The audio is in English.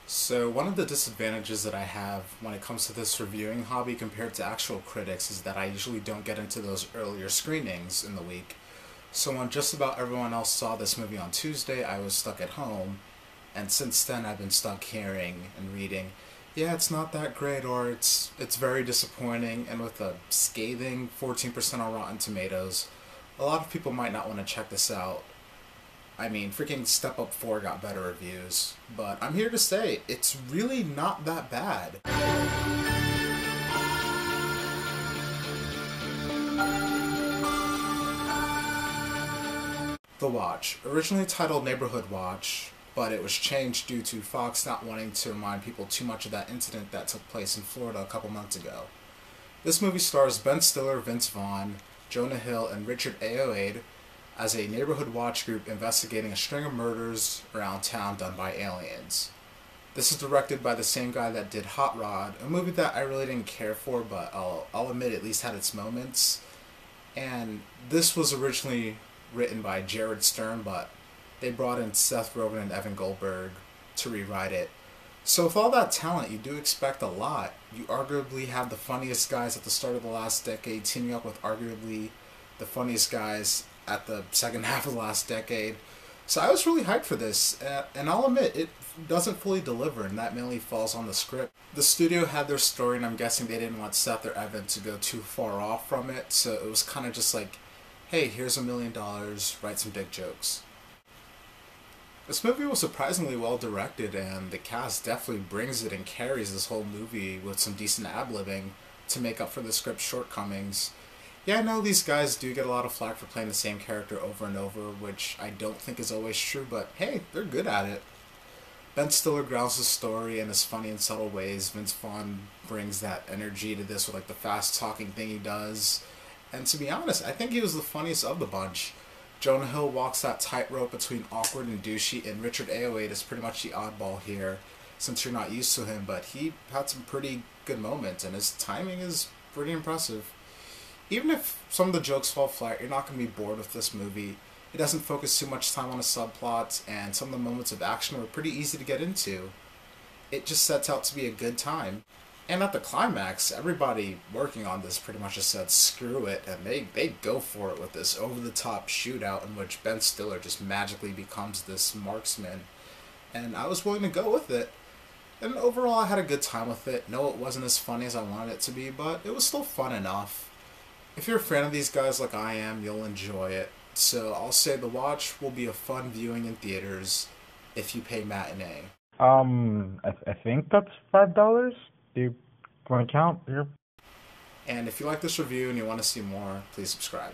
So one of the disadvantages that I have when it comes to this reviewing hobby compared to actual critics is that I usually don't get into those earlier screenings in the week. So when just about everyone else saw this movie on Tuesday, I was stuck at home, and since then I've been stuck hearing and reading, yeah, it's not that great or it's very disappointing, and with a scathing 14% on Rotten Tomatoes, a lot of people might not want to check this out. I mean, freaking Step Up 4 got better reviews, but I'm here to say it's really not that bad. The Watch, originally titled Neighborhood Watch, but it was changed due to Fox not wanting to remind people too much of that incident that took place in Florida a couple months ago. This movie stars Ben Stiller, Vince Vaughn, Jonah Hill, and Richard Ayoade as a neighborhood watch group investigating a string of murders around town done by aliens. This is directed by the same guy that did Hot Rod, a movie that I really didn't care for, but I'll admit at least had its moments. And this was originally written by Jared Stern, but they brought in Seth Rogen and Evan Goldberg to rewrite it. So with all that talent, you do expect a lot. You arguably have the funniest guys at the start of the last decade teaming up with arguably the funniest guys at the second half of the last decade. So I was really hyped for this, and I'll admit, it doesn't fully deliver, and that mainly falls on the script. The studio had their story, and I'm guessing they didn't want Seth or Evan to go too far off from it, so it was kind of just like, hey, here's $1 million, write some dick jokes. This movie was surprisingly well directed, and the cast definitely brings it and carries this whole movie with some decent ad-libbing to make up for the script's shortcomings. Yeah, I know these guys do get a lot of flack for playing the same character over and over, which I don't think is always true, but hey, they're good at it. Ben Stiller grounds the story in his funny and subtle ways. Vince Vaughn brings that energy to this with like the fast talking thing he does. And to be honest, I think he was the funniest of the bunch. Jonah Hill walks that tightrope between awkward and douchey, and Richard Ayoade is pretty much the oddball here, since you're not used to him, but he had some pretty good moments, and his timing is pretty impressive. Even if some of the jokes fall flat, you're not going to be bored with this movie. It doesn't focus too much time on the subplots, and some of the moments of action were pretty easy to get into. It just sets out to be a good time. And at the climax, everybody working on this pretty much just said screw it, and they go for it with this over-the-top shootout in which Ben Stiller just magically becomes this marksman. And I was willing to go with it. And overall, I had a good time with it. No, it wasn't as funny as I wanted it to be, but it was still fun enough. If you're a fan of these guys like I am, you'll enjoy it. So I'll say The Watch will be a fun viewing in theaters if you pay matinee. I think that's $5. Do you want to count here? And if you like this review and you want to see more, please subscribe.